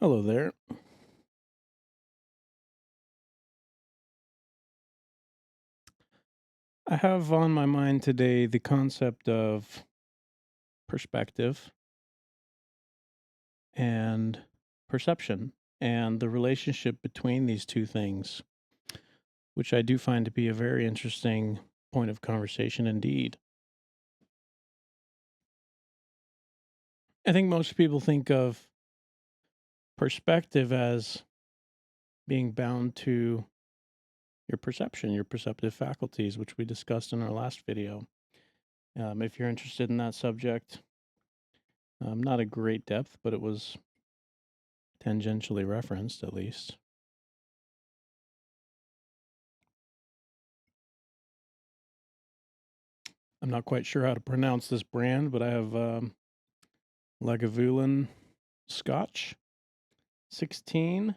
Hello there. I have on my mind today the concept of perspective and perception and the relationship between these two things, which I do find to be a very interesting point of conversation indeed. I think most people think of perspective as being bound to your perception, your perceptive faculties, which we discussed in our last video. If you're interested in that subject, not a great depth, but it was tangentially referenced at least. I'm not quite sure how to pronounce this brand, but I have Lagavulin Scotch 16,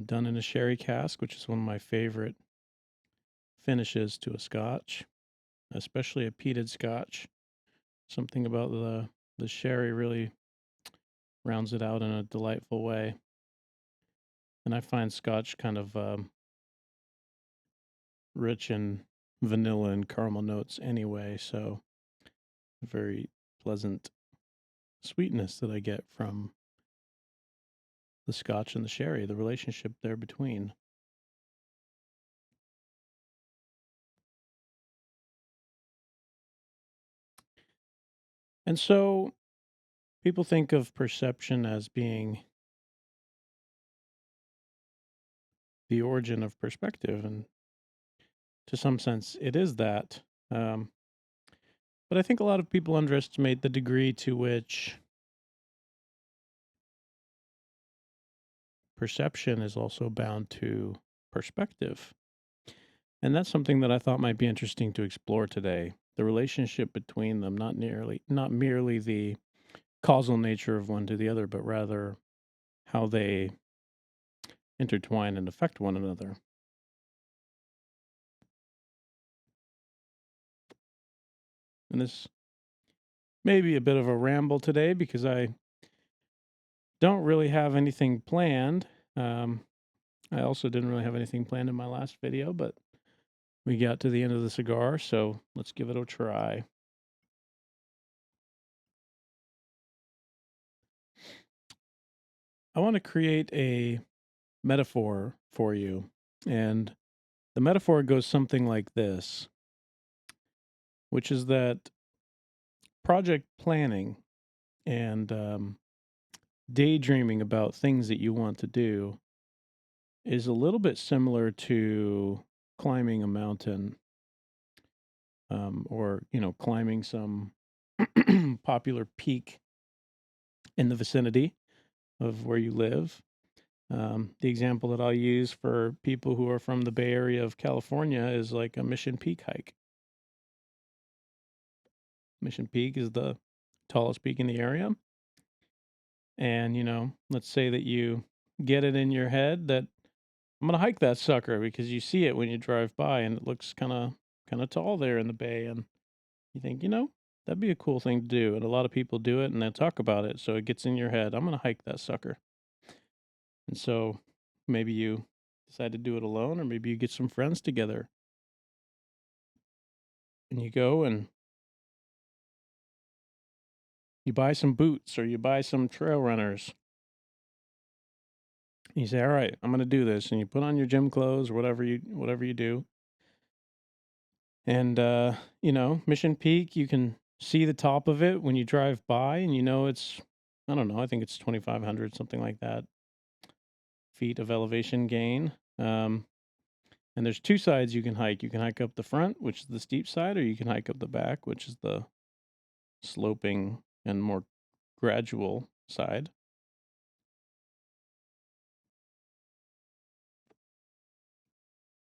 done in a sherry cask, which is one of my favorite finishes to a Scotch, especially a peated Scotch. Something about the sherry really rounds it out in a delightful way. And I find Scotch kind of rich in vanilla and caramel notes anyway, so very pleasant sweetness that I get from the Scotch and the sherry, the relationship there between. And so people think of perception as being the origin of perspective, and to some sense, it is that. Um, but I think a lot of people underestimate the degree to which perception is also bound to perspective. And that's something that I thought might be interesting to explore today. The relationship between them, not merely the causal nature of one to the other, but rather how they intertwine and affect one another. And this may be a bit of a ramble today because I don't really have anything planned. Um, I also didn't really have anything planned in my last video, but we got to the end of the cigar, so let's give it a try. I want to create a metaphor for you, and the metaphor goes something like this, which is that project planning and daydreaming about things that you want to do is a little bit similar to climbing a mountain, or climbing some popular peak in the vicinity of where you live. The example that I'll use for people who are from the Bay Area of California is like a Mission Peak hike. Mission Peak is the tallest peak in the area. And, let's say that you get it in your head that I'm going to hike that sucker because you see it when you drive by and it looks kind of tall there in the bay. And you think, that'd be a cool thing to do. And a lot of people do it and they talk about it. So it gets in your head. I'm going to hike that sucker. And so maybe you decide to do it alone, or maybe you get some friends together and you go and you buy some boots or you buy some trail runners. And you say, all right, I'm going to do this. And you put on your gym clothes or whatever you do. And, Mission Peak, you can see the top of it when you drive by and it's, I don't know, I think it's 2,500, something like that, feet of elevation gain. And there's two sides you can hike. You can hike up the front, which is the steep side, or you can hike up the back, which is the sloping and more gradual side.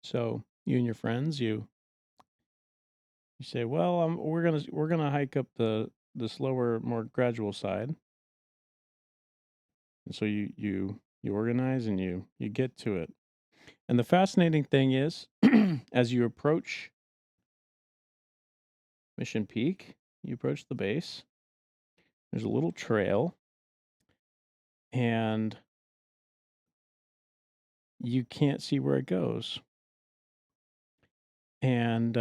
So you and your friends, you say, well, we're gonna hike up the slower, more gradual side. And so you organize and you get to it. And the fascinating thing is, as you approach Mission Peak, you approach the base. There's a little trail, and you can't see where it goes. And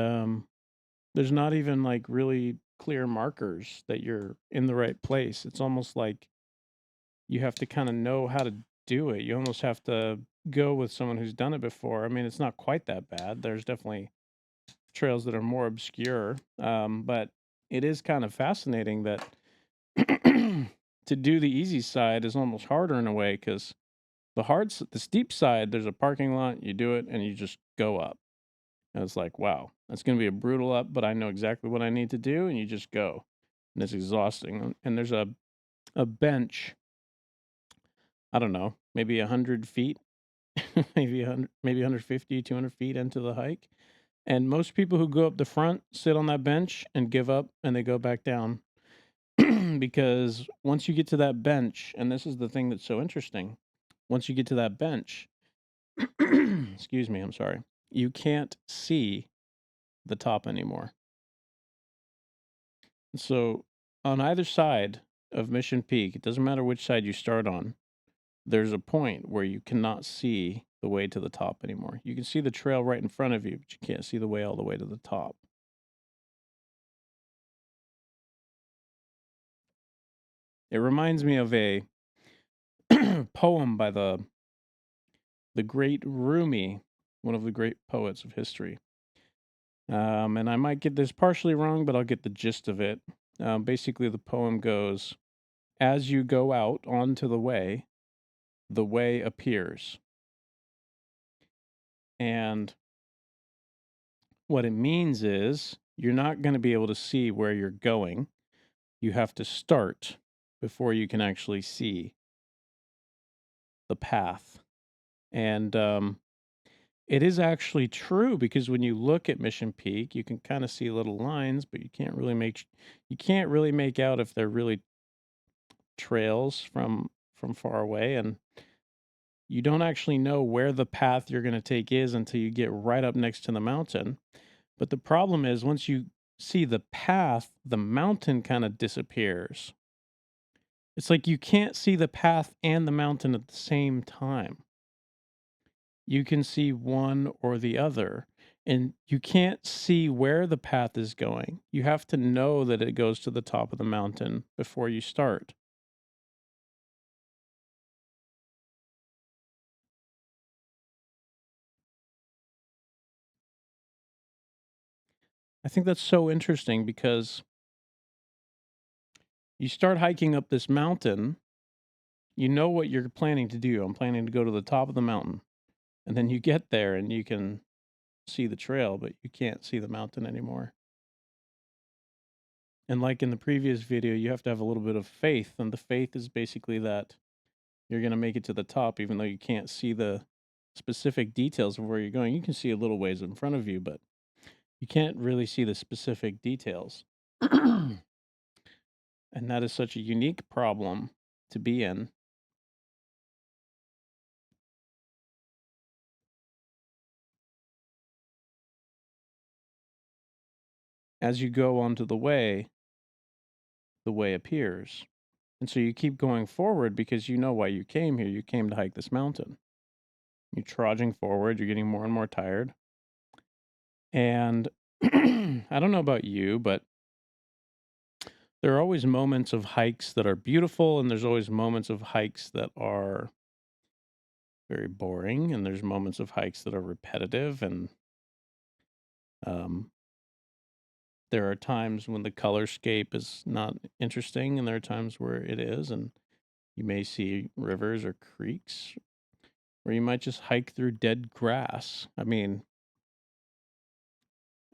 there's not even like really clear markers that you're in the right place. It's almost like you have to kind of know how to do it. You almost have to go with someone who's done it before. I mean, it's not quite that bad. There's definitely trails that are more obscure, but it is kind of fascinating that to do the easy side is almost harder in a way because the steep side, there's a parking lot, you do it, and you just go up. And it's like, wow, that's going to be a brutal up, but I know exactly what I need to do, and you just go. And it's exhausting. And there's a bench, I don't know, maybe 100 feet, maybe 150, 200 feet into the hike. And most people who go up the front sit on that bench and give up, and they go back down. Because once you get to that bench, and this is the thing that's so interesting, once you get to that bench, excuse me, I'm sorry, you can't see the top anymore. So on either side of Mission Peak, it doesn't matter which side you start on, there's a point where you cannot see the way to the top anymore. You can see the trail right in front of you, but you can't see the way all the way to the top. It reminds me of a poem by the great Rumi, one of the great poets of history. And I might get this partially wrong, but I'll get the gist of it. Basically, the poem goes, as you go out onto the way appears. And what it means is you're not going to be able to see where you're going. You have to start before you can actually see the path. And it is actually true because when you look at Mission Peak, you can kind of see little lines, but you can't really make out if they're really trails from far away, and you don't actually know where the path you're going to take is until you get right up next to the mountain. But the problem is once you see the path, the mountain kind of disappears. It's like you can't see the path and the mountain at the same time. You can see one or the other, and you can't see where the path is going. You have to know that it goes to the top of the mountain before you start. I think that's so interesting because you start hiking up this mountain, you know what you're planning to do. I'm planning to go to the top of the mountain. And then you get there and you can see the trail, but you can't see the mountain anymore. And like in the previous video, you have to have a little bit of faith. And the faith is basically that you're going to make it to the top, even though you can't see the specific details of where you're going. You can see a little ways in front of you, but you can't really see the specific details. And that is such a unique problem to be in. As you go onto the way appears. And so you keep going forward because you know why you came here. You came to hike this mountain. You're trudging forward, you're getting more and more tired. And I don't know about you, but there are always moments of hikes that are beautiful, and there's always moments of hikes that are very boring, and there's moments of hikes that are repetitive. And um, there are times when the colorscape is not interesting, and there are times where it is. And you may see rivers or creeks, or you might just hike through dead grass. I mean,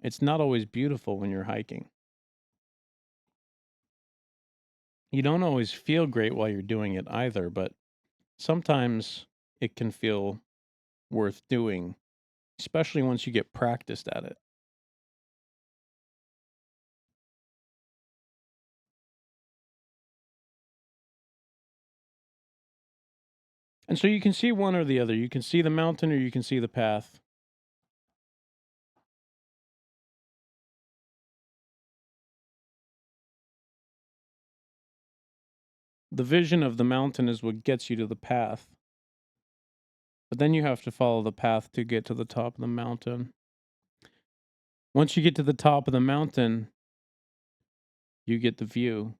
it's not always beautiful when you're hiking. You don't always feel great while you're doing it either, but sometimes it can feel worth doing, especially once you get practiced at it. And so you can see one or the other. You can see the mountain or you can see the path. the vision of the mountain is what gets you to the path. But then you have to follow the path to get to the top of the mountain. Once you get to the top of the mountain, you get the view.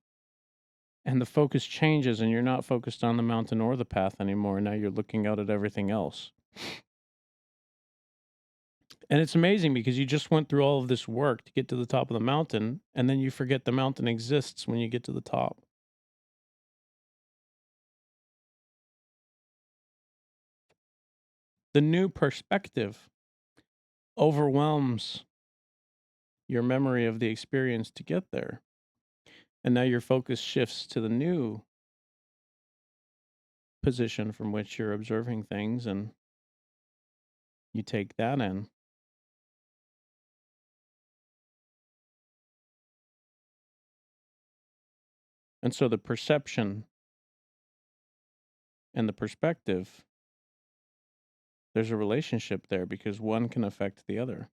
And the focus changes, and you're not focused on the mountain or the path anymore. Now you're looking out at everything else. And it's amazing because you just went through all of this work to get to the top of the mountain, and then you forget the mountain exists when you get to the top. The new perspective overwhelms your memory of the experience to get there. And now your focus shifts to the new position from which you're observing things, and you take that in. And so the perception and the perspective, there's a relationship there because one can affect the other.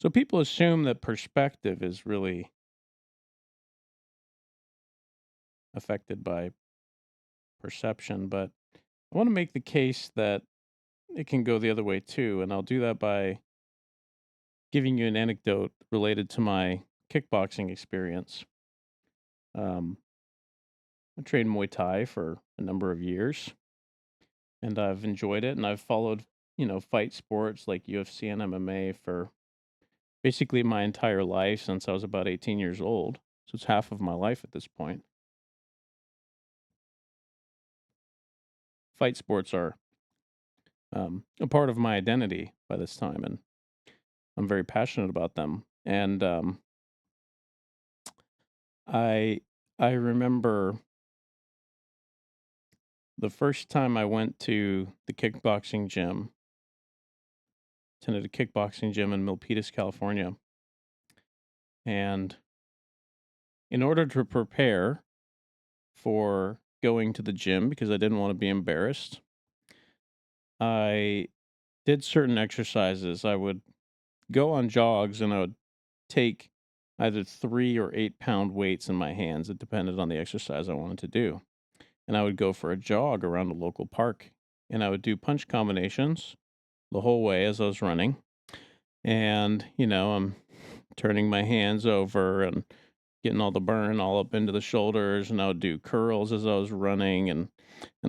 So people assume that perspective is really affected by perception, but I want to make the case that it can go the other way too. And I'll do that by giving you an anecdote related to my kickboxing experience. I trained Muay Thai for a number of years, and I've enjoyed it. And I've followed, fight sports like UFC and MMA for basically my entire life since I was about 18 years old. So it's half of my life at this point. Fight sports are a part of my identity by this time, and I'm very passionate about them. And I I remember the first time I went to the kickboxing gym, attended a kickboxing gym in Milpitas, California, and in order to prepare for going to the gym because I didn't want to be embarrassed, I did certain exercises. I would go on jogs and I would take either 3 or 8 pound weights in my hands. It depended on the exercise I wanted to do. And I would go for a jog around a local park and I would do punch combinations the whole way as I was running. And, I'm turning my hands over and getting all the burn all up into the shoulders. And I would do curls as I was running and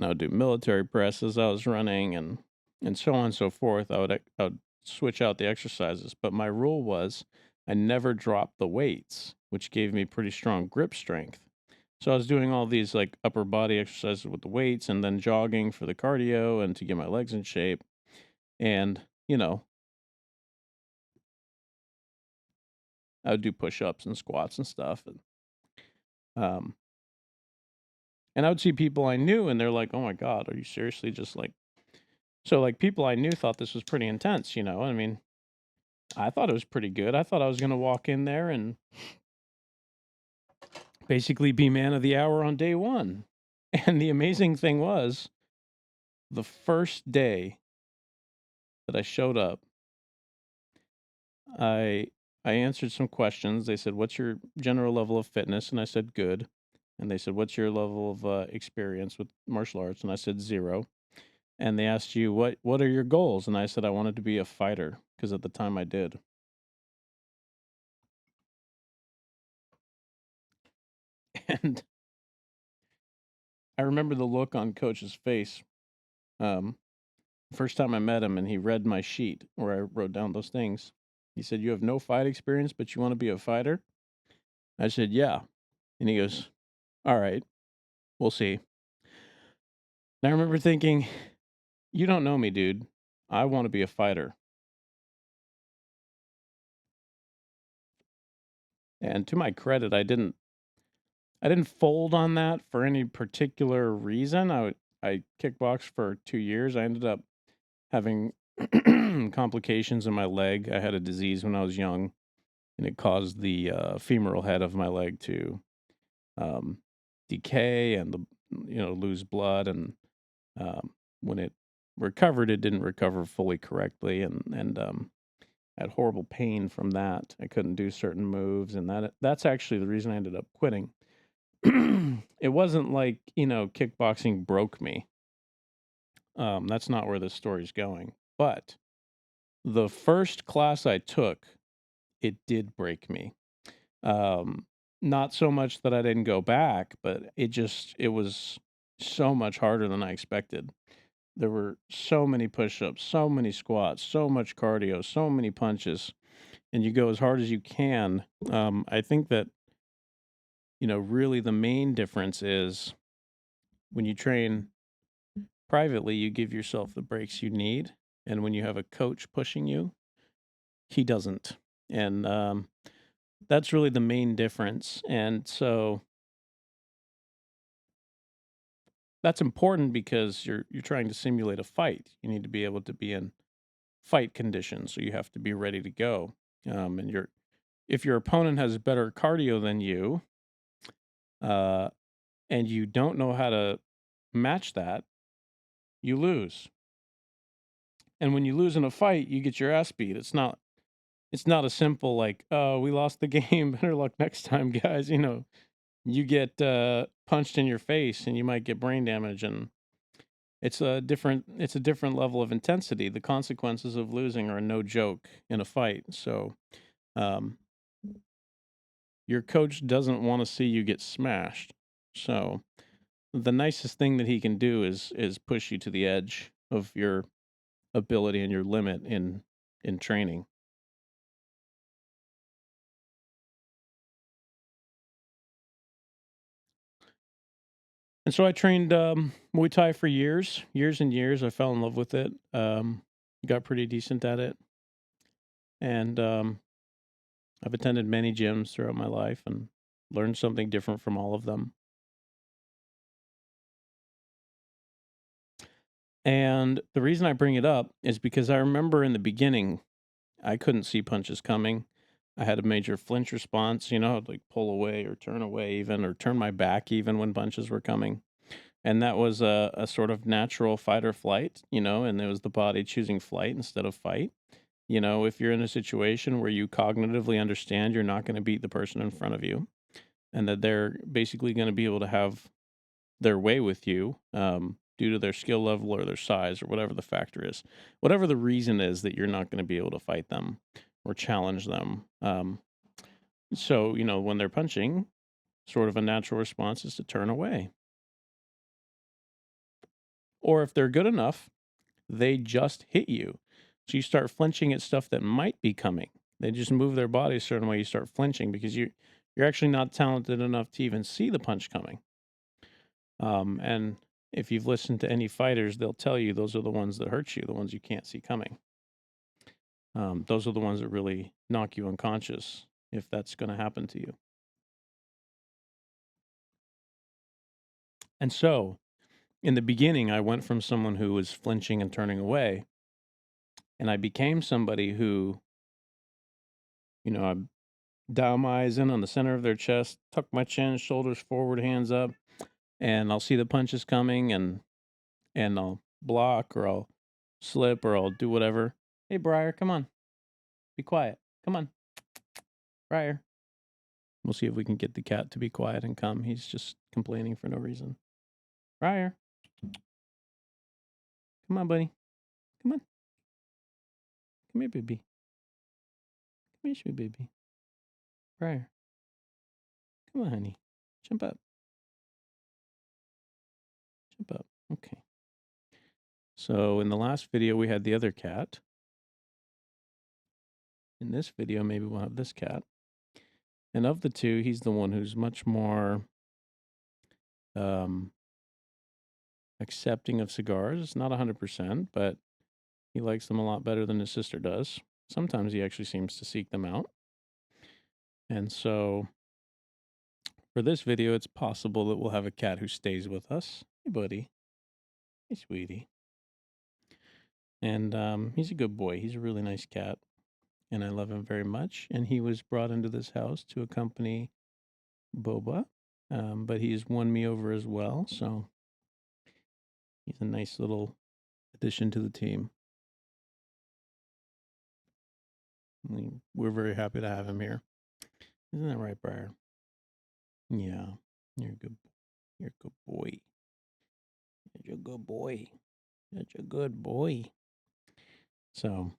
I would do military press as I was running and so on and so forth. I would switch out the exercises. But my rule was I never dropped the weights, which gave me pretty strong grip strength. So I was doing all these like upper body exercises with the weights and then jogging for the cardio and to get my legs in shape. And, I would do push-ups and squats and stuff. Um, and I would see people I knew and they're like, "Oh my God, are you seriously just like..." So like people I knew thought this was pretty intense, I mean, I thought it was pretty good. I thought I was going to walk in there and basically be man of the hour on day one. And the amazing thing was the first day that I showed up, I I answered some questions. They said, "What's your general level of fitness?" And I said, "Good." And they said, "What's your level of experience with martial arts?" And I said, "Zero." And they asked you, "What are your goals?" And I said, "I wanted to be a fighter," because at the time I did. And I remember the look on Coach's face. Um, First time I met him, and he read my sheet where I wrote down those things. He said, "You have no fight experience, but you want to be a fighter?" I said, "Yeah." And he goes, "All right, we'll see." And I remember thinking, "You don't know me, dude. I want to be a fighter." And to my credit, I didn't fold on that for any particular reason. I kickboxed for 2 years. I ended up having complications in my leg. I had a disease when I was young, and it caused the femoral head of my leg to um, decay and lose blood. And when it recovered, it didn't recover fully correctly, and had horrible pain from that. I couldn't do certain moves, and that's actually the reason I ended up quitting. It wasn't like, kickboxing broke me. That's not where this story's going. But the first class I took, it did break me. Um, Not so much that I didn't go back, but it was so much harder than I expected. There were so many push-ups, so many squats, so much cardio, so many punches, and you go as hard as you can. I think that, really the main difference is when you train privately, you give yourself the breaks you need, and when you have a coach pushing you, he doesn't. And that's really the main difference. And so that's important because you're trying to simulate a fight. You need to be able to be in fight conditions, so you have to be ready to go. And if your opponent has better cardio than you, uh, and you don't know how to match that, you lose. And when you lose in a fight, you get your ass beat. It's not a simple like, oh, we lost the game. Better luck next time, guys. You get punched in your face, and you might get brain damage, and it's a different level of intensity. The consequences of losing are no joke in a fight. So, um, your coach doesn't want to see you get smashed. So, the nicest thing that he can do is push you to the edge of your ability and your limit in training. And so I trained Muay Thai for years and years. I fell in love with it. Got pretty decent at it, and I've attended many gyms throughout my life and learned something different from all of them. And the reason I bring it up is because I remember in the beginning, I couldn't see punches coming. I had a major flinch response, I'd like pull away or turn away even, or turn my back even when punches were coming. And that was a sort of natural fight or flight, and it was the body choosing flight instead of fight. If you're in a situation where you cognitively understand you're not going to beat the person in front of you and that they're basically going to be able to have their way with you, due to their skill level or their size or whatever the factor is, whatever the reason is that you're not going to be able to fight them or challenge them. So, when they're punching, sort of a natural response is to turn away. Or if they're good enough, they just hit you. So you start flinching at stuff that might be coming. They just move their body a certain way. You start flinching because you're actually not talented enough to even see the punch coming. And if you've listened to any fighters, they'll tell you those are the ones that hurt you, the ones you can't see coming. Those are the ones that really knock you unconscious if that's going to happen to you. And so, in the beginning, I went from someone who was flinching and turning away, and I became somebody who, I dial my eyes in on the center of their chest, tuck my chin, shoulders forward, hands up, and I'll see the punches coming, and I'll block or I'll slip or I'll do whatever. Hey, Briar, come on, be quiet. Come on, Briar. We'll see if we can get the cat to be quiet and come. He's just complaining for no reason. Briar, come on, buddy. Come on. Come here, baby. Come here, sweet baby. Briar, come on, honey. Jump up. Jump up. Okay. So in the last video, we had the other cat. In this video, maybe we'll have this cat. And of the two, he's the one who's much more um, accepting of cigars. Not 100%, but he likes them a lot better than his sister does. Sometimes he actually seems to seek them out. And so for this video, it's possible that we'll have a cat who stays with us. Hey, buddy. Hey, sweetie. And he's a good boy. He's a really nice cat. And I love him very much. And he was brought into this house to accompany Boba. But he's won me over as well. So he's a nice little addition to the team. We're very happy to have him here. Isn't that right, Briar? Yeah, you're a good. You're a good boy. You're a good boy. Such a good boy. So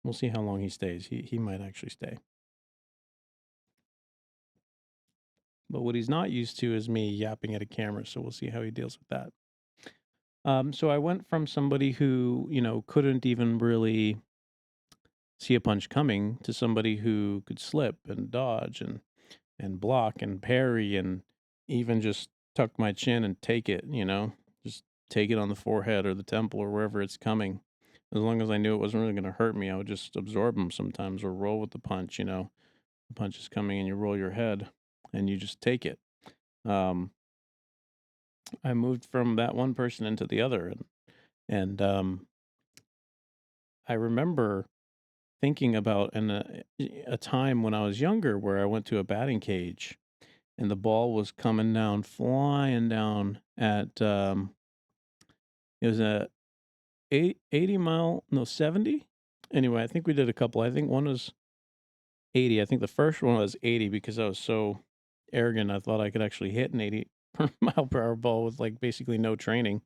we'll see how long he stays. He might actually stay. But what he's not used to is me yapping at a camera. So we'll see how he deals with that. So I went from somebody who, couldn't even really see a punch coming to somebody who could slip and dodge and block and parry and even just tuck my chin and take it, just take it on the forehead or the temple or wherever it's coming. As long as I knew it wasn't really going to hurt me, I would just absorb them sometimes or roll with the punch, The punch is coming and you roll your head and you just take it. I moved from that one person into the other. And I remember thinking about a time when I was younger where I went to a batting cage and the ball was coming down, flying down at, it was a 80 mile, no, 70. Anyway, I think we did a couple. I think one was 80. I think the first one was 80 because I was so arrogant. I thought I could actually hit an 80 mile per hour ball with like basically no training.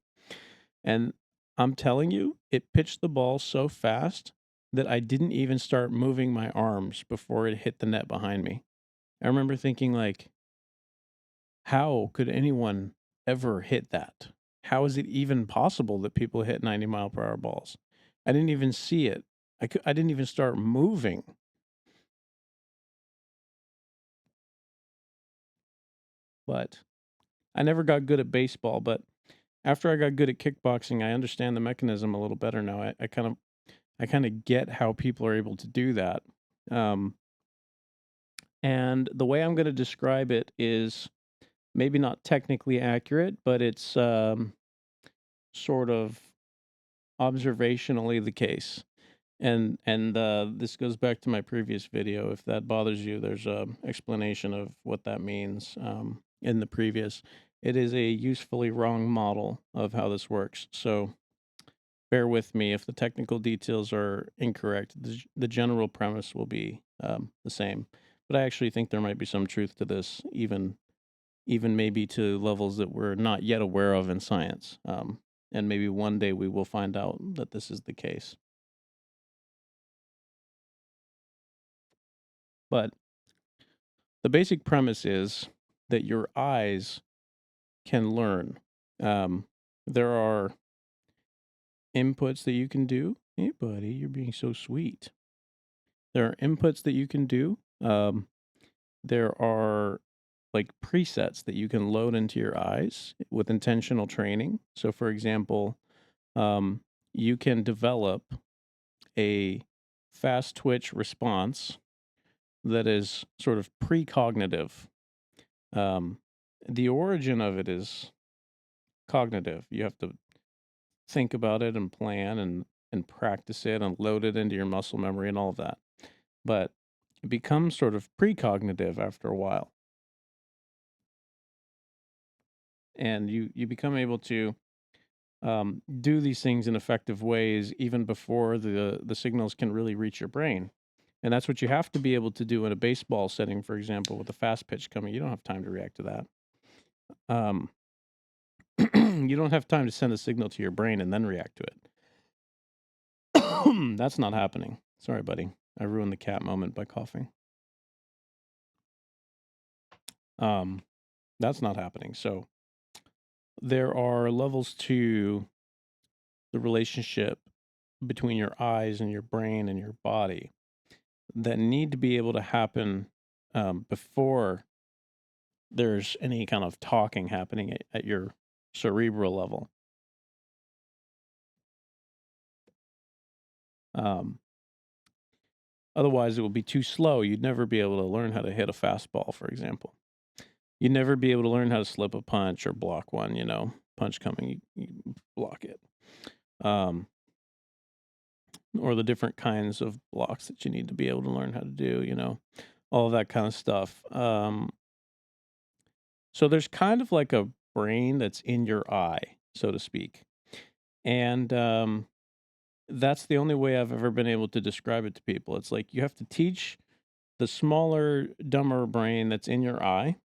And I'm telling you, it pitched the ball so fast that I didn't even start moving my arms before it hit the net behind me. I remember thinking like, how could anyone ever hit that? How is it even possible that people hit 90-mile-per-hour balls? I didn't even see it. I didn't even start moving. But I never got good at baseball. But after I got good at kickboxing, I understand the mechanism a little better now. I kind of get how people are able to do that. And the way I'm going to describe it is maybe not technically accurate, but it's sort of observationally the case. And this goes back to my previous video. If that bothers you, there's a explanation of what that means in the previous. It is a usefully wrong model of how this works. So bear with me if the technical details are incorrect. The general premise will be the same. But I actually think there might be some truth to this, even maybe to levels that we're not yet aware of in science. And maybe one day we will find out that this is the case. But the basic premise is that your eyes can learn. There are inputs that you can do. Hey, buddy, you're being so sweet. There are inputs that you can do. There are like presets that you can load into your eyes with intentional training. So, for example, you can develop a fast twitch response that is sort of precognitive. The origin of it is cognitive. You have to think about it and plan and practice it and load it into your muscle memory and all of that. But it becomes sort of precognitive after a while. And you become able to do these things in effective ways even before the signals can really reach your brain. And that's what you have to be able to do in a baseball setting, for example, with a fast pitch coming. You don't have time to react to that. You don't have time to send a signal to your brain and then react to it. That's not happening. Sorry, buddy. I ruined the cat moment by coughing. That's not happening. So there are levels to the relationship between your eyes and your brain and your body that need to be able to happen before there's any kind of talking happening at your cerebral level. Otherwise, it will be too slow. You'd never be able to learn how to hit a fastball, for example. You'd never be able to learn how to slip a punch or block one, punch coming, you block it. Or the different kinds of blocks that you need to be able to learn how to do, all of that kind of stuff. So there's kind of like a brain that's in your eye, so to speak. And that's the only way I've ever been able to describe it to people. It's like you have to teach the smaller, dumber brain that's in your eye.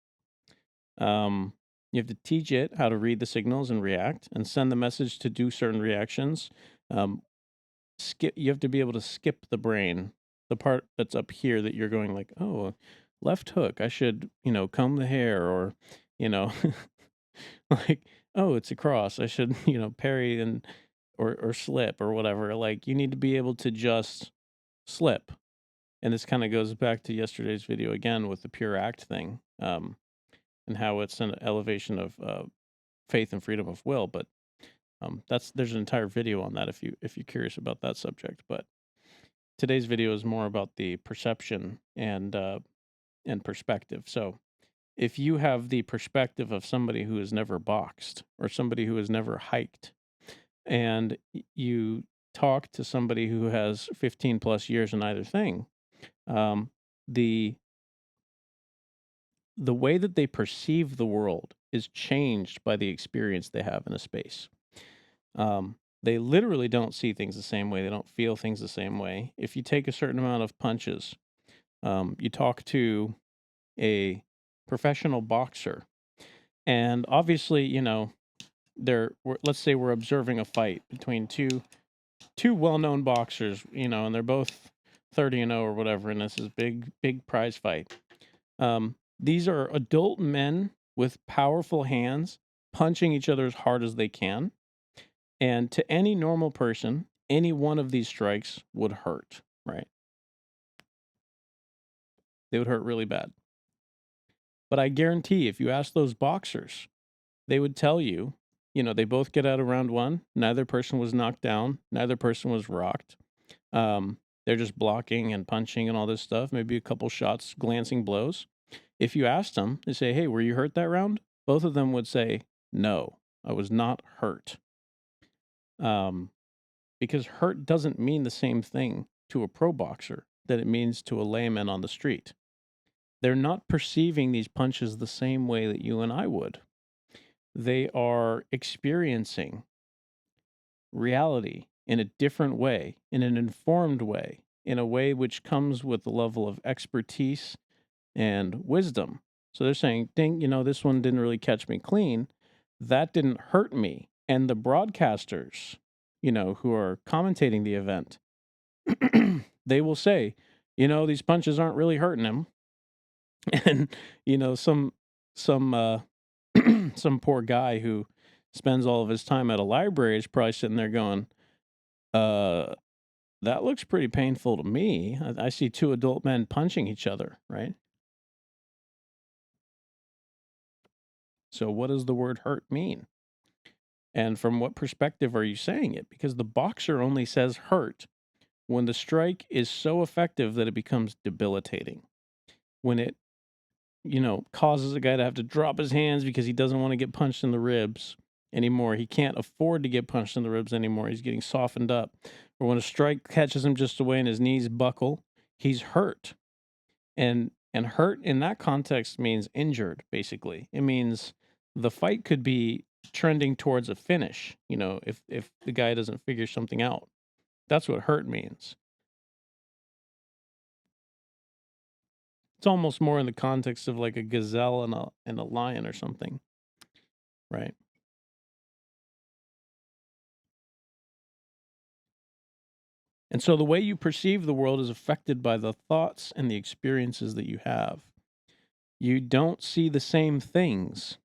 You have to teach it how to read the signals and react and send the message to do certain reactions. Um, you have to be able to skip the brain, the part that's up here that you're going like, oh, left hook, I should, comb the hair, or, you know, like, oh, it's a cross, I should, parry and or slip or whatever. Like, you need to be able to just slip. And this kind of goes back to yesterday's video again with the pure act thing, and how it's an elevation of faith and freedom of will. But there's an entire video on that if you're curious about that subject. But today's video is more about the perception and perspective. So if you have the perspective of somebody who has never boxed or somebody who has never hiked, and you talk to somebody who has 15 plus years in either thing, um, the the way that they perceive the world is changed by the experience they have in a space. They literally don't see things the same way. They don't feel things the same way. If you take a certain amount of punches, you talk to a professional boxer, and obviously, let's say we're observing a fight between two well-known boxers, and they're both 30-0 or whatever, and this is big prize fight. These are adult men with powerful hands punching each other as hard as they can. And to any normal person, any one of these strikes would hurt, right? They would hurt really bad. But I guarantee if you ask those boxers, they would tell you, they both get out of round one. Neither person was knocked down. Neither person was rocked. They're just blocking and punching and all this stuff. Maybe a couple shots, glancing blows. If you asked them, they say, hey, were you hurt that round? Both of them would say, no, I was not hurt. Because hurt doesn't mean the same thing to a pro boxer that it means to a layman on the street. They're not perceiving these punches the same way that you and I would. They are experiencing reality in a different way, in an informed way, in a way which comes with a level of expertise and wisdom. So they're saying, ding, this one didn't really catch me clean. That didn't hurt me. And the broadcasters, who are commentating the event, they will say, these punches aren't really hurting him. And, some some poor guy who spends all of his time at a library is probably sitting there going, that looks pretty painful to me. I see two adult men punching each other, right? So what does the word hurt mean? And from what perspective are you saying it? Because the boxer only says hurt when the strike is so effective that it becomes debilitating. When it, causes a guy to have to drop his hands because he doesn't want to get punched in the ribs anymore. He can't afford to get punched in the ribs anymore. He's getting softened up. Or when a strike catches him just away and his knees buckle, he's hurt. And hurt in that context means injured, basically. It means the fight could be trending towards a finish, if the guy doesn't figure something out. That's what hurt means. It's almost more in the context of like a gazelle and a lion or something, right? And so the way you perceive the world is affected by the thoughts and the experiences that you have. You don't see the same things.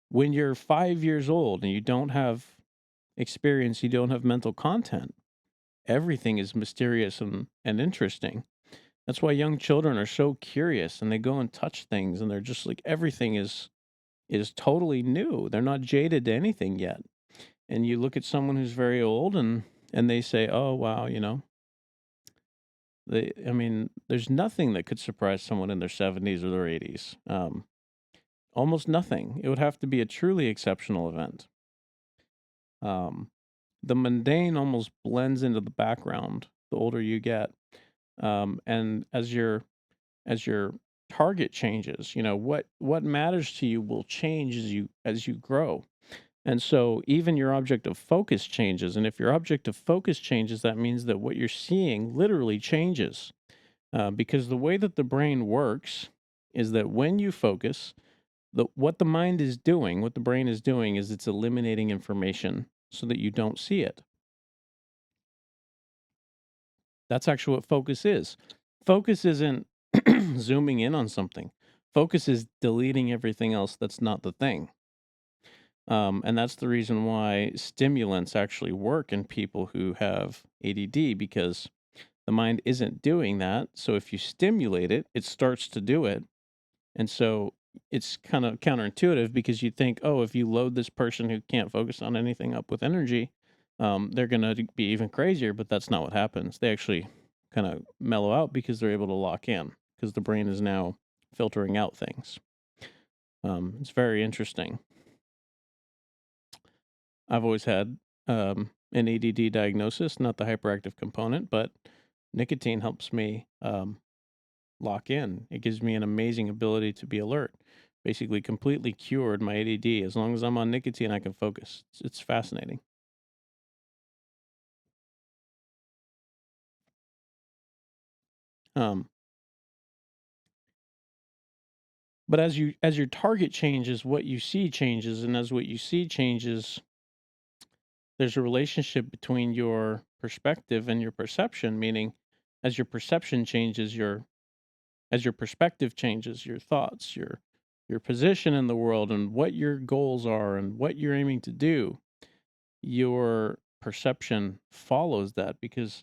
When you're 5 years old and you don't have experience, you don't have mental content, everything is mysterious and interesting. That's why young children are so curious and they go and touch things and they're just like everything is totally new. They're not jaded to anything yet. And you look at someone who's very old and they say, "Oh, wow, there's nothing that could surprise someone in their 70s or their 80s. Almost nothing. It would have to be a truly exceptional event. The mundane almost blends into the background the older you get. And as your target changes, what matters to you will change as you grow. And so even your object of focus changes. And if your object of focus changes, that means that what you're seeing literally changes. Because the way that the brain works is that when you focus, what the mind is doing, what the brain is doing, is it's eliminating information so that you don't see it. That's actually what focus is. Focus isn't zooming in on something. Focus is deleting everything else that's not the thing. And that's the reason why stimulants actually work in people who have ADD, because the mind isn't doing that. So if you stimulate it, it starts to do it. And so it's kind of counterintuitive, because you think, oh, if you load this person who can't focus on anything up with energy, they're going to be even crazier. But that's not what happens. They actually kind of mellow out because they're able to lock in, because the brain is now filtering out things. It's very interesting. I've always had an ADD diagnosis, not the hyperactive component, but nicotine helps me lock in. It gives me an amazing ability to be alert. Basically, completely cured my ADD. As long as I'm on nicotine, I can focus. It's fascinating. Um, but as your target changes, what you see changes, and as what you see changes, there's a relationship between your perspective and your perception. Meaning, as your perception changes, as your perspective changes, your thoughts, your position in the world, and what your goals are and what you're aiming to do, your perception follows that. Because,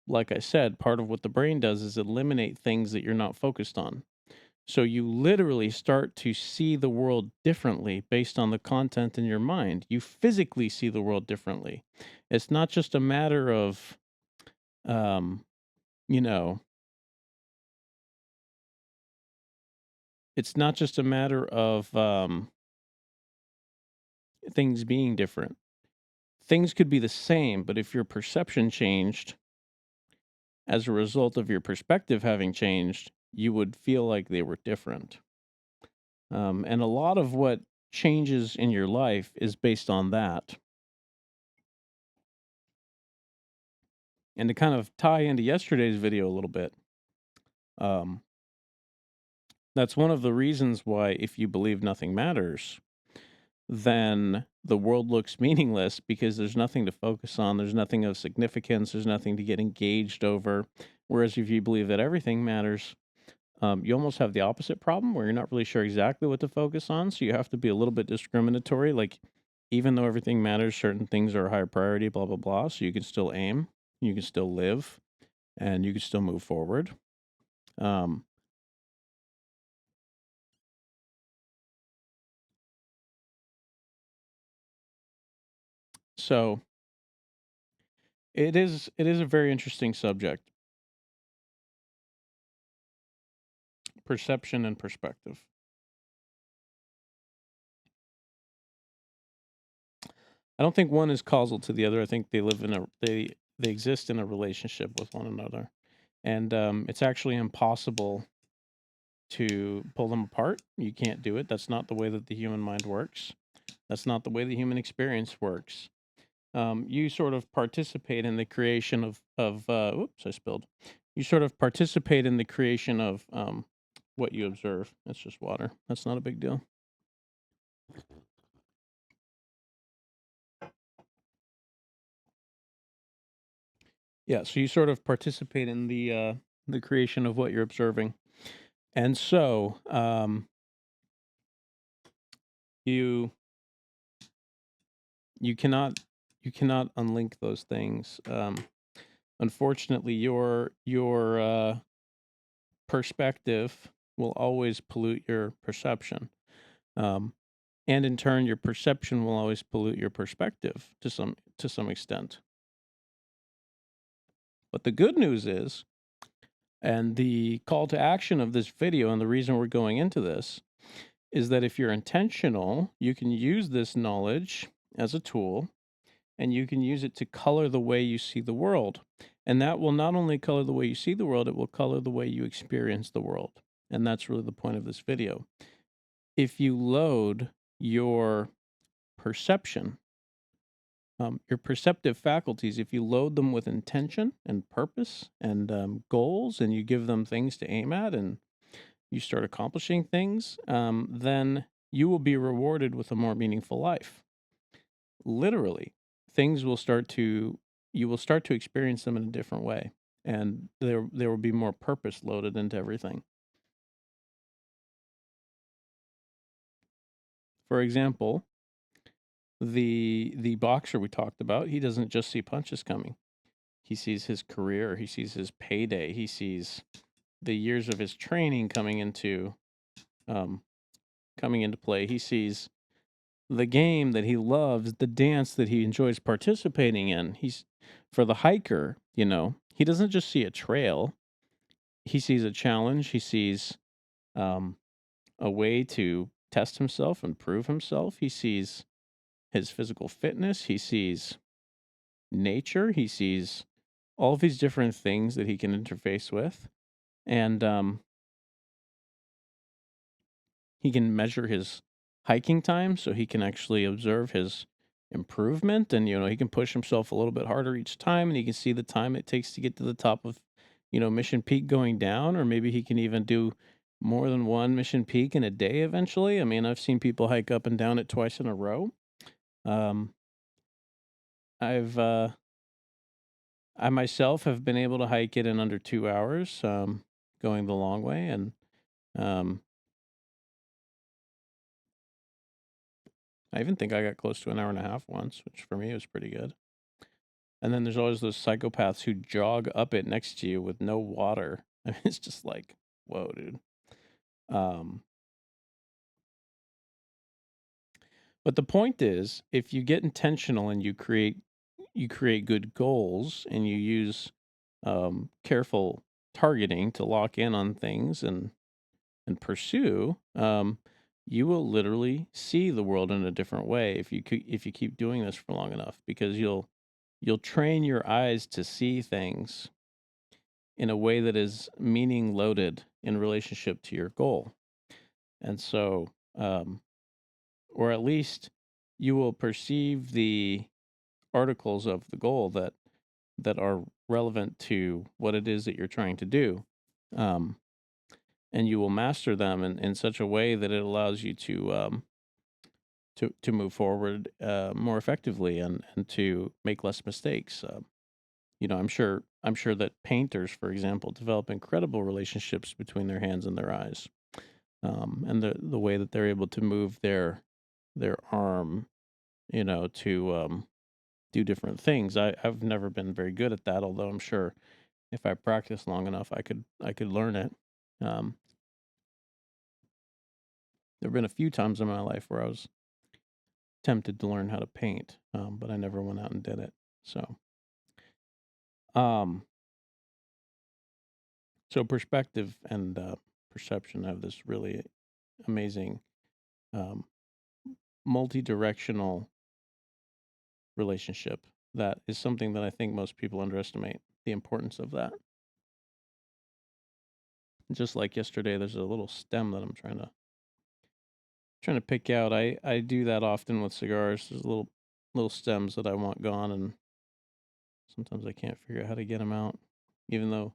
like I said, part of what the brain does is eliminate things that you're not focused on. So you literally start to see the world differently based on the content in your mind. You physically see the world differently. It's not just a matter of um you know it's not just a matter of things being different. Things could be the same, but if your perception changed as a result of your perspective having changed, you would feel like they were different. And a lot of what changes in your life is based on that. And to kind of tie into yesterday's video a little bit, um, that's one of the reasons why, if you believe nothing matters, then the world looks meaningless, because there's nothing to focus on, there's nothing of significance, there's nothing to get engaged over. Whereas if you believe that everything matters, you almost have the opposite problem, where you're not really sure exactly what to focus on. So you have to be a little bit discriminatory. Like, even though everything matters, certain things are a higher priority, blah, blah, blah. So you can still aim, you can still live, and you can still move forward. Um, so it is a very interesting subject, perception and perspective. I don't think one is causal to the other. I think they exist in a relationship with one another, and it's actually impossible to pull them apart. You can't do it. That's not the way that the human mind works. That's not the way the human experience works. You sort of participate in the creation of oops, I spilled. You sort of participate in the creation of what you observe. That's just water. That's not a big deal. Yeah, so you sort of participate in the creation of what you're observing. And so you you cannot you cannot unlink those things. Unfortunately, your perspective will always pollute your perception, um, and in turn, your perception will always pollute your perspective to some extent. But the good news is, and the call to action of this video, and the reason we're going into this, is that if you're intentional, you can use this knowledge as a tool, and you can use it to color the way you see the world. And that will not only color the way you see the world, it will color the way you experience the world. And that's really the point of this video. If you load your perception. Your perceptive faculties, if you load them with intention and purpose and goals, and you give them things to aim at, and you start accomplishing things, then you will be rewarded with a more meaningful life. Literally, things will start to you will start to experience them in a different way, and there will be more purpose loaded into everything. For example, the boxer we talked about, he doesn't just see punches coming. He sees his career, he sees his payday, he sees the years of his training um, coming into play. He sees the game that he loves, the dance that he enjoys participating in. He's For the hiker, he doesn't just see a trail. He sees a challenge. He sees um, a way to test himself and prove himself. He sees his physical fitness. He sees nature. He sees all of these different things that he can interface with. And he can measure his hiking time so he can actually observe his improvement. And, he can push himself a little bit harder each time, and he can see the time it takes to get to the top of, Mission Peak going down, or maybe he can even do more than one Mission Peak in a day eventually. I mean, I've seen people hike up and down it twice in a row. Um, I've, I myself have been able to hike it in under 2 hours, going the long way. And, um, I even think I got close to an hour and a half once, which for me was pretty good. And then there's always those psychopaths who jog up it next to you with no water. I mean, it's just like, whoa, dude. Um, but the point is, if you get intentional and you create good goals, and you use careful targeting to lock in on things and pursue, you will literally see the world in a different way if you keep doing this for long enough, because you'll train your eyes to see things in a way that is meaning loaded in relationship to your goal. And so, or at least you will perceive the articles of the goal that are relevant to what it is that you're trying to do. Um, and you will master them in such a way that it allows you to move forward more effectively, and to make less mistakes. I'm sure that painters, for example, develop incredible relationships between their hands and their eyes, and the way that they're able to move their arm, to do different things. I've never been very good at that, although I'm sure if I practice long enough, I could learn it. Um, there have been a few times in my life where I was tempted to learn how to paint, but I never went out and did it. So, um, so perspective and perception have this really amazing, um, multi-directional relationship that is something that I think most people underestimate the importance of that. Just like yesterday, there's a little stem that I'm trying to pick out. I do that often with cigars. There's little stems that I want gone, and sometimes I can't figure out how to get them out, even though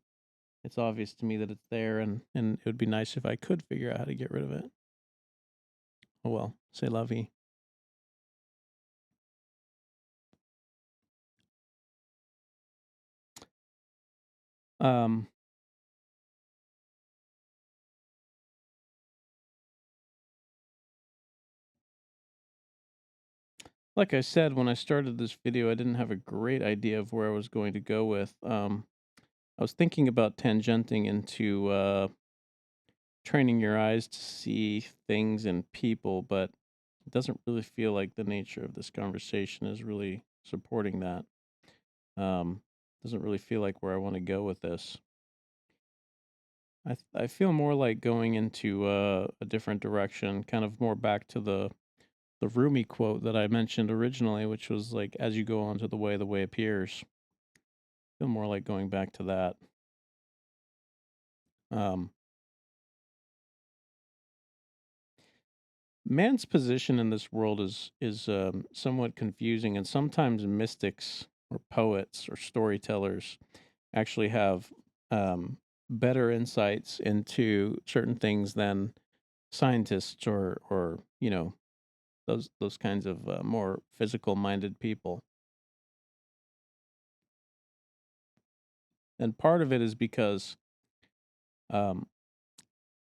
it's obvious to me that it's there, and it would be nice if I could figure out how to get rid of it. Oh well, c'est la vie. Um, like I said, when I started this video, I didn't have a great idea of where I was going to go with. I was thinking about tangenting into training your eyes to see things and people, but it doesn't really feel like the nature of this conversation is really supporting that. Doesn't really feel like where I want to go with this. I feel more like going into a different direction, kind of more back to the Rumi quote that I mentioned originally, which was like, "As you go on to the way appears." I feel more like going back to that. Um, Man's position in this world is somewhat confusing, and sometimes mystics or poets or storytellers actually have um, better insights into certain things than scientists or those kinds of more physical minded people. And part of it is because um,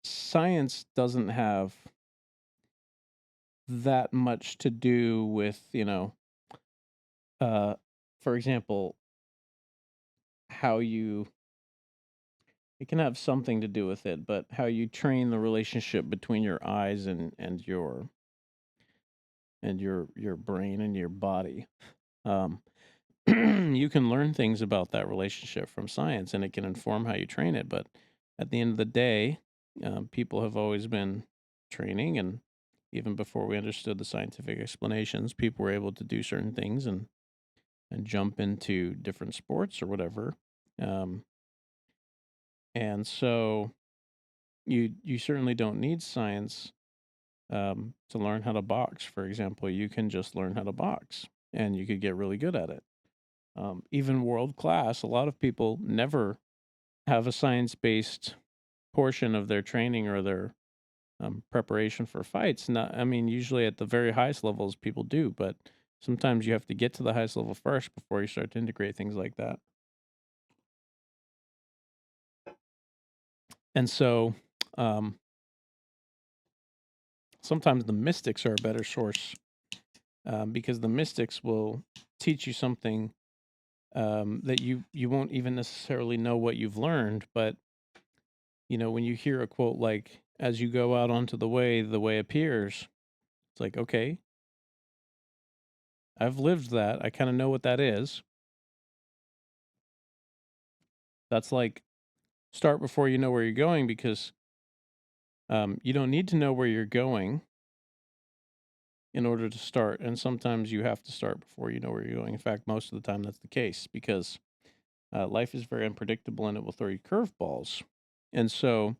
science doesn't have that much to do with uh, for example, how you it can have something to do with it, but how you train the relationship between your eyes and your brain and your body. Um, you can learn things about that relationship from science, and it can inform how you train it. But at the end of the day, people have always been training, and even before we understood the scientific explanations, people were able to do certain things and jump into different sports or whatever. Um, and so you certainly don't need science to learn how to box. For example, you can just learn how to box, and you could get really good at it. Even world class, a lot of people never have a science based portion of their training or their preparation for fights. Not, I mean, usually at the very highest levels, people do, but sometimes you have to get to the highest level first before you start to integrate things like that. And so, um, sometimes the mystics are a better source because the mystics will teach you something that you won't even necessarily know what you've learned, but when you hear a quote like "As you go out onto the way appears," it's like, okay, I've lived that. I kind of know what that is. That's like start before you know where you're going because you don't need to know where you're going in order to start, and sometimes you have to start before you know where you're going. In fact, most of the time that's the case because life is very unpredictable and it will throw you curveballs. And so,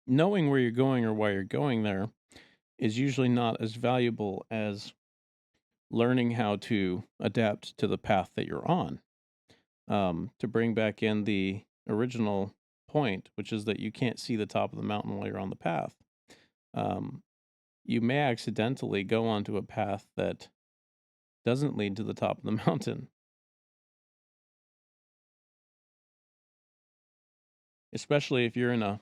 knowing where you're going or why you're going there is usually not as valuable as learning how to adapt to the path that you're on. To bring back in the original point, which is that you can't see the top of the mountain while you're on the path. Um, you may accidentally go onto a path that doesn't lead to the top of the mountain, especially if you're in a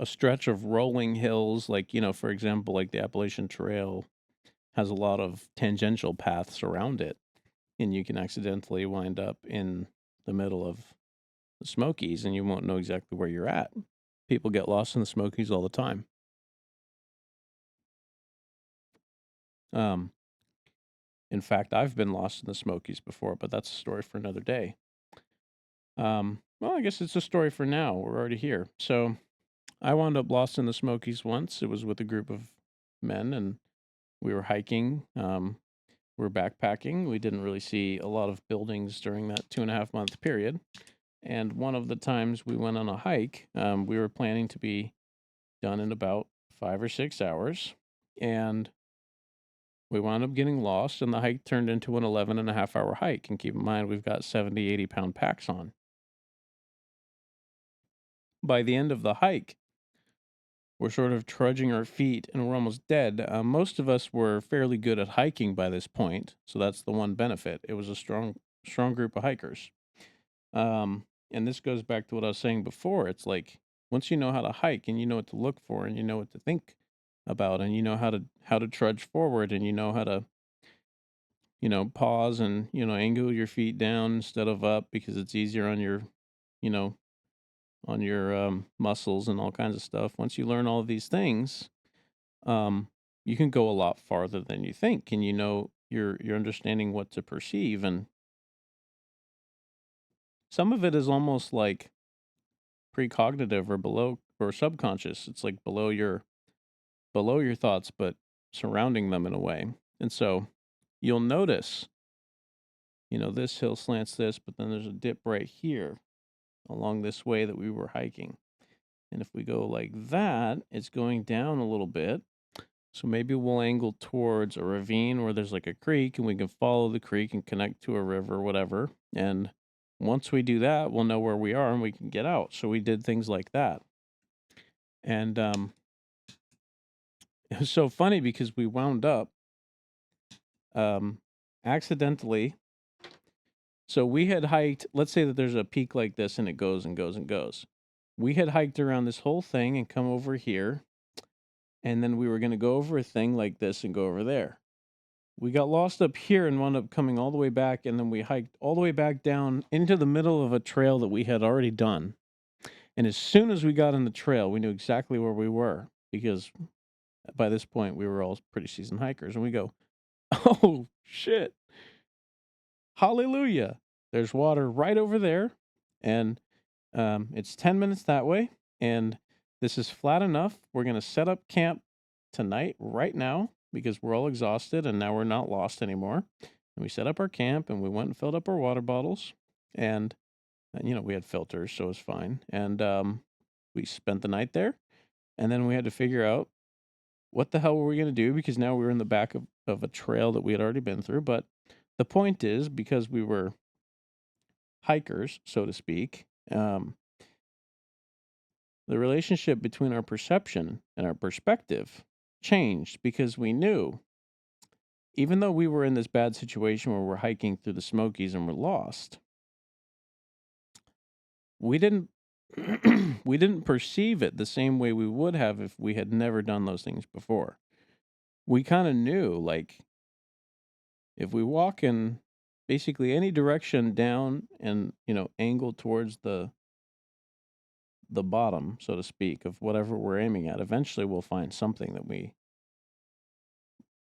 stretch of rolling hills, like, for example, like the Appalachian Trail has a lot of tangential paths around it, and you can accidentally wind up in the middle of the Smokies and you won't know exactly where you're at. People get lost in the Smokies all the time. Um, in fact, I've been lost in the Smokies before, but that's a story for another day. Well, I guess it's a story for now. We're already here. So I wound up lost in the Smokies once. It was with a group of men, and we were hiking. We were backpacking. We didn't really see a lot of buildings during that 2.5 month period. And one of the times we went on a hike, we were planning to be done in about 5 or 6 hours. And we wound up getting lost, and the hike turned into an 11.5 hour hike. And keep in mind, we've got 70, 80 pound packs on. By the end of the hike, we're sort of trudging our feet and we're almost dead. Most of us were fairly good at hiking by this point. So that's the one benefit. It was a strong group of hikers. And this goes back to what I was saying before. It's like once you know how to hike and you know what to look for and you know what to think about and you know how to trudge forward and you know how to pause and angle your feet down instead of up because it's easier on your you know muscles and all kinds of stuff. Once you learn all of these things, um, you can go a lot farther than you think, and you're understanding what to perceive, and some of it is almost like precognitive or below or subconscious. It's like below your thoughts, but surrounding them in a way. And so you'll notice, this hill slants this, but then there's a dip right here along this way that we were hiking. And if we go like that, it's going down a little bit. So maybe we'll angle towards a ravine where there's like a creek and we can follow the creek and connect to a river or whatever. And once we do that, we'll know where we are and we can get out. So we did things like that. And it was so funny because we wound up accidentally. So we had hiked, let's say that there's a peak like this and it goes and goes and goes. We had hiked around this whole thing and come over here. And then we were going to go over a thing like this and go over there. We got lost up here and wound up coming all the way back. And then we hiked all the way back down into the middle of a trail that we had already done. And as soon as we got on the trail, we knew exactly where we were because by this point we were all pretty seasoned hikers. And we go, oh, shit. Hallelujah. There's water right over there. And it's 10 minutes that way. And this is flat enough. We're going to set up camp tonight, right now, because we're all exhausted and now we're not lost anymore. And we set up our camp and we went and filled up our water bottles. And, we had filters, so it was fine. And we spent the night there. And then we had to figure out what the hell were we going to do because now we were in the back of a trail that we had already been through. But the point is, because we were hikers, so to speak, the relationship between our perception and our perspective changed because we knew, even though we were in this bad situation where we're hiking through the Smokies and we're lost, we didn't we didn't perceive it the same way we would have if we had never done those things before. We kind of knew, like, if we walk in basically any direction down and, angle towards the bottom, so to speak, of whatever we're aiming at, eventually we'll find something that we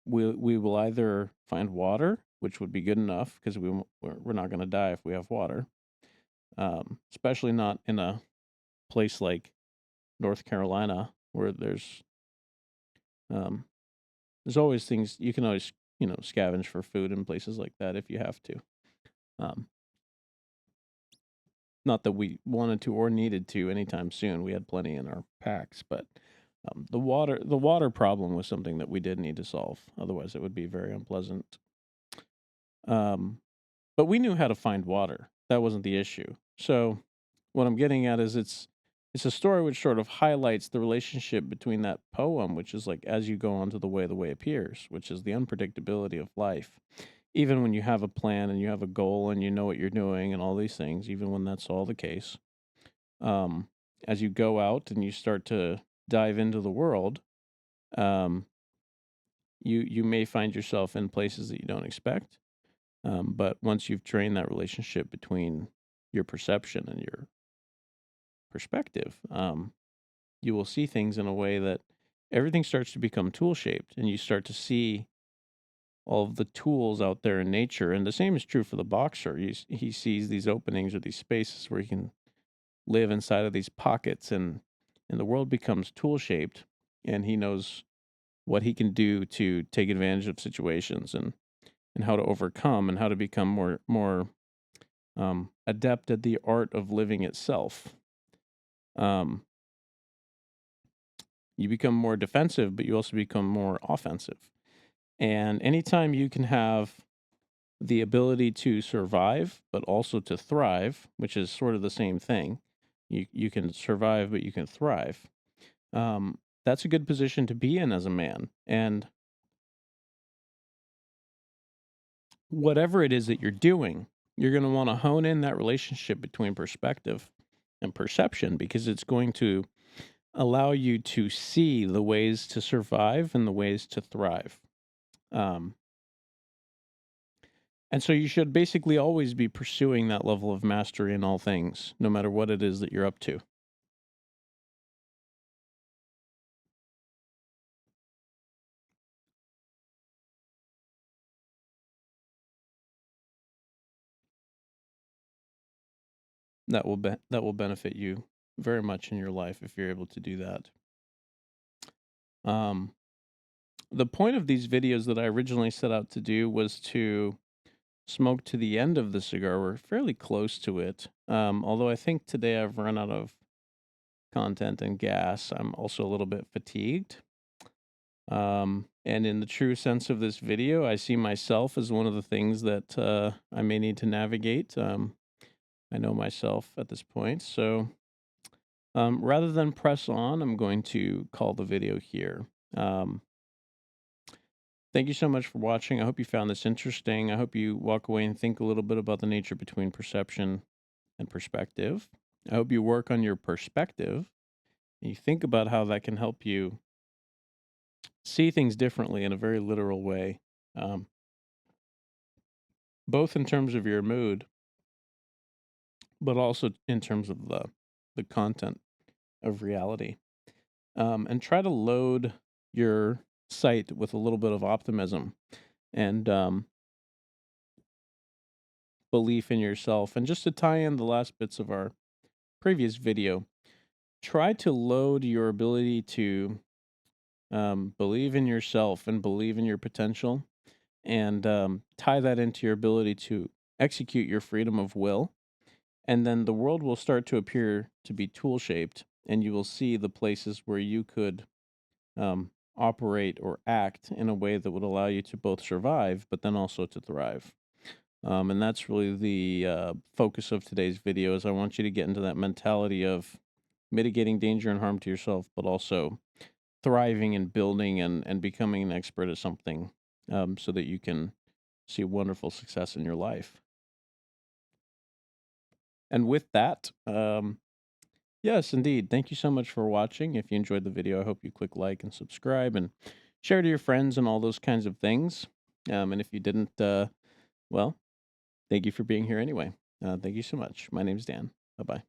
will either find water, which would be good enough because we're not going to die if we have water, especially not in a place like North Carolina where there's always things you can always scavenge for food in places like that if you have to. Not that we wanted to or needed to anytime soon. We had plenty in our packs, but the water problem was something that we did need to solve. Otherwise, it would be very unpleasant. But we knew how to find water. That wasn't the issue. So what I'm getting at is it's a story which sort of highlights the relationship between that poem, which is like as you go onto the way appears, which is the unpredictability of life. Even when you have a plan and you have a goal and you know what you're doing and all these things, even when that's all the case, as you go out and you start to dive into the world, you may find yourself in places that you don't expect. But once you've trained that relationship between your perception and your perspective, you will see things in a way that everything starts to become tool shaped and you start to see all of the tools out there in nature. And the same is true for the boxer. He sees these openings or these spaces where he can live inside of these pockets and the world becomes tool shaped and he knows what he can do to take advantage of situations and how to overcome and how to become more adept at the art of living itself. You become more defensive, but you also become more offensive. And anytime you can have the ability to survive, but also to thrive, which is sort of the same thing, you can survive, but you can thrive. That's a good position to be in as a man. And whatever it is that you're doing, you're going to want to hone in that relationship between perspective and perception because it's going to allow you to see the ways to survive and the ways to thrive. And so you should basically always be pursuing that level of mastery in all things, no matter what it is that you're up to. That will benefit you very much in your life if you're able to do that. The point of these videos that I originally set out to do was to smoke to the end of the cigar. We're fairly close to it. Although I think today I've run out of content and gas, I'm also a little bit fatigued. And in the true sense of this video, I see myself as one of the things that I may need to navigate. I know myself at this point. So rather than press on, I'm going to call the video here. Um, Thank you so much for watching. I hope you found this interesting. I hope you walk away and think a little bit about the nature between perception and perspective. I hope you work on your perspective and you think about how that can help you see things differently in a very literal way, um, both in terms of your mood, but also in terms of the content of reality. And try to load your site with a little bit of optimism and belief in yourself. And just to tie in the last bits of our previous video, try to load your ability to believe in yourself and believe in your potential, and tie that into your ability to execute your freedom of will. And then the world will start to appear to be tool shaped, and you will see the places where you could operate or act in a way that would allow you to both survive, but then also to thrive. And that's really the focus of today's video. Is I want you to get into that mentality of mitigating danger and harm to yourself, but also thriving and building and becoming an expert at something, so that you can see wonderful success in your life. And with that, yes, indeed. Thank you so much for watching. If you enjoyed the video, I hope you click like and subscribe and share to your friends and all those kinds of things. And if you didn't, well, thank you for being here anyway. Thank you so much. My name's Dan. Bye bye.